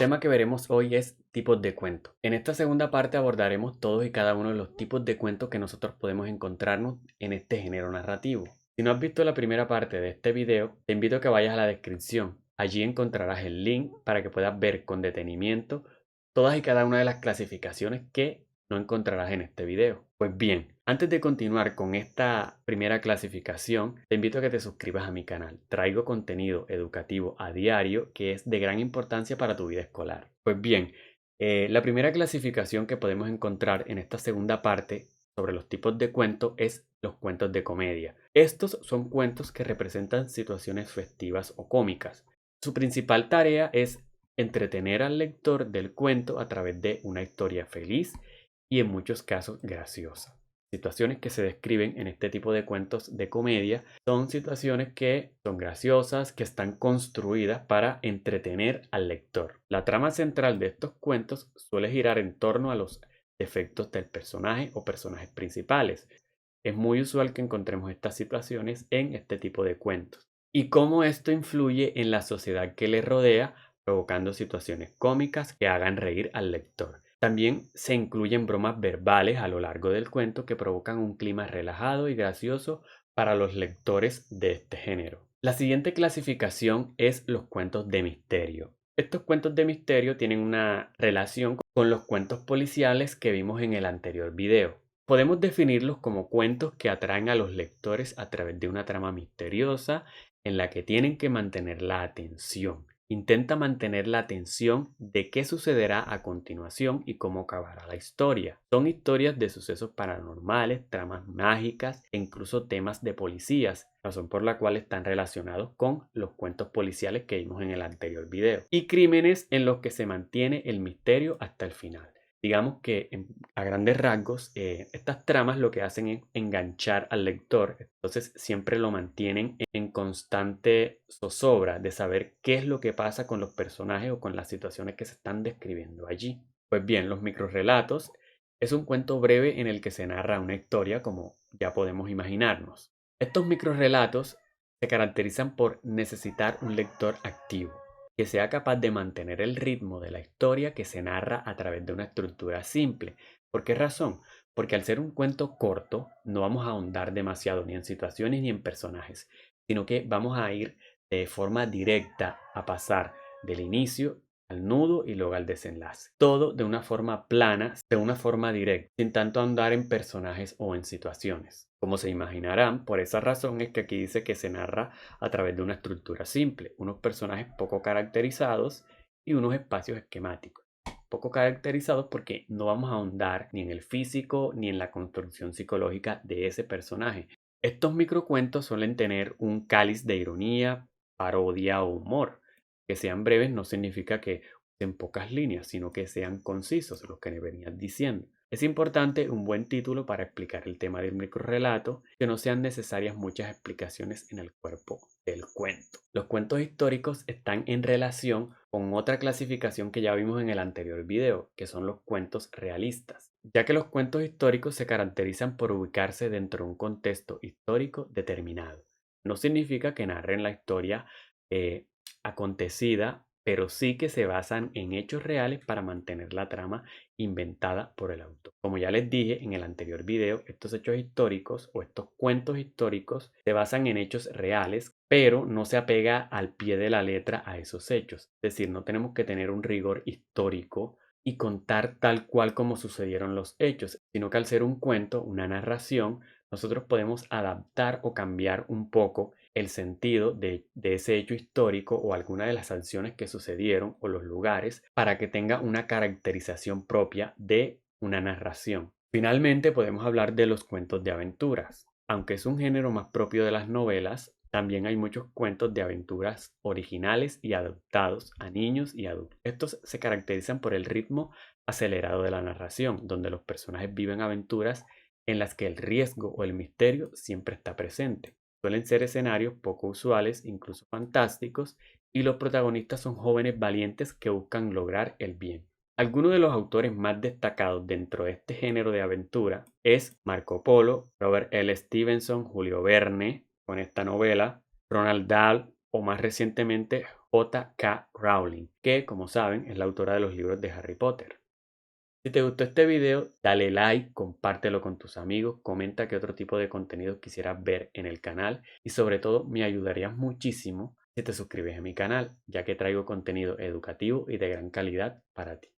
tema que veremos hoy es tipos de cuentos. En esta segunda parte abordaremos todos y cada uno de los tipos de cuentos que nosotros podemos encontrarnos en este género narrativo. Si no has visto la primera parte de este video, te invito a que vayas a la descripción. Allí encontrarás el link para que puedas ver con detenimiento todas y cada una de las clasificaciones que no encontrarás en este video. Pues bien, antes de continuar con esta primera clasificación, te invito a que te suscribas a mi canal. Traigo contenido educativo a diario que es de gran importancia para tu vida escolar. Pues bien, la primera clasificación que podemos encontrar en esta segunda parte sobre los tipos de cuentos es los cuentos de comedia. Estos son cuentos que representan situaciones festivas o cómicas. Su principal tarea es entretener al lector del cuento a través de una historia feliz y en muchos casos graciosa. Situaciones que se describen en este tipo de cuentos de comedia son situaciones que son graciosas, que están construidas para entretener al lector. La trama central de estos cuentos suele girar en torno a los defectos del personaje o personajes principales. Es muy usual que encontremos estas situaciones en este tipo de cuentos. Y cómo esto influye en la sociedad que le rodea, provocando situaciones cómicas que hagan reír al lector. También se incluyen bromas verbales a lo largo del cuento que provocan un clima relajado y gracioso para los lectores de este género. La siguiente clasificación es los cuentos de misterio. Estos cuentos de misterio tienen una relación con los cuentos policiales que vimos en el anterior video. Podemos definirlos como cuentos que atraen a los lectores a través de una trama misteriosa en la que tienen que mantener la atención. Intenta mantener la atención de qué sucederá a continuación y cómo acabará la historia. Son historias de sucesos paranormales, tramas mágicas e incluso temas de policías, razón por la cual están relacionados con los cuentos policiales que vimos en el anterior video. Y crímenes en los que se mantiene el misterio hasta el final. Digamos que a grandes rasgos, estas tramas lo que hacen es enganchar al lector, entonces siempre lo mantienen en constante zozobra de saber qué es lo que pasa con los personajes o con las situaciones que se están describiendo allí. Pues bien, los microrrelatos es un cuento breve en el que se narra una historia como ya podemos imaginarnos. Estos microrrelatos se caracterizan por necesitar un lector activo que sea capaz de mantener el ritmo de la historia que se narra a través de una estructura simple. ¿Por qué razón? Porque al ser un cuento corto, no vamos a ahondar demasiado ni en situaciones ni en personajes, sino que vamos a ir de forma directa a pasar del inicio al nudo y luego al desenlace. Todo de una forma plana, de una forma directa, sin tanto ahondar en personajes o en situaciones. Como se imaginarán, por esa razón es que aquí dice que se narra a través de una estructura simple, unos personajes poco caracterizados y unos espacios esquemáticos. Poco caracterizados porque no vamos a ahondar ni en el físico ni en la construcción psicológica de ese personaje. Estos microcuentos suelen tener un cáliz de ironía, parodia o humor. Que sean breves no significa que usen pocas líneas, sino que sean concisos, los que me venían diciendo. Es importante un buen título para explicar el tema del microrrelato, que no sean necesarias muchas explicaciones en el cuerpo del cuento. Los cuentos históricos están en relación con otra clasificación que ya vimos en el anterior video, que son los cuentos realistas, ya que los cuentos históricos se caracterizan por ubicarse dentro de un contexto histórico determinado. No significa que narren la historia acontecida, pero sí que se basan en hechos reales para mantener la trama inventada por el autor. Como ya les dije en el anterior video, estos hechos históricos o estos cuentos históricos se basan en hechos reales, pero no se apega al pie de la letra a esos hechos. Es decir, no tenemos que tener un rigor histórico y contar tal cual como sucedieron los hechos, sino que al ser un cuento, una narración, nosotros podemos adaptar o cambiar un poco el sentido de ese hecho histórico o alguna de las acciones que sucedieron o los lugares para que tenga una caracterización propia de una narración. Finalmente podemos hablar de los cuentos de aventuras. Aunque es un género más propio de las novelas, también hay muchos cuentos de aventuras originales y adaptados a niños y adultos. Estos se caracterizan por el ritmo acelerado de la narración, donde los personajes viven aventuras en las que el riesgo o el misterio siempre está presente. Suelen ser escenarios poco usuales, incluso fantásticos, y los protagonistas son jóvenes valientes que buscan lograr el bien. Algunos de los autores más destacados dentro de este género de aventura es Marco Polo, Robert L. Stevenson, Julio Verne con esta novela, Roald Dahl o más recientemente J.K. Rowling, que, como saben, es la autora de los libros de Harry Potter. Si te gustó este video, dale like, compártelo con tus amigos, comenta qué otro tipo de contenido quisieras ver en el canal y sobre todo me ayudarías muchísimo si te suscribes a mi canal, ya que traigo contenido educativo y de gran calidad para ti.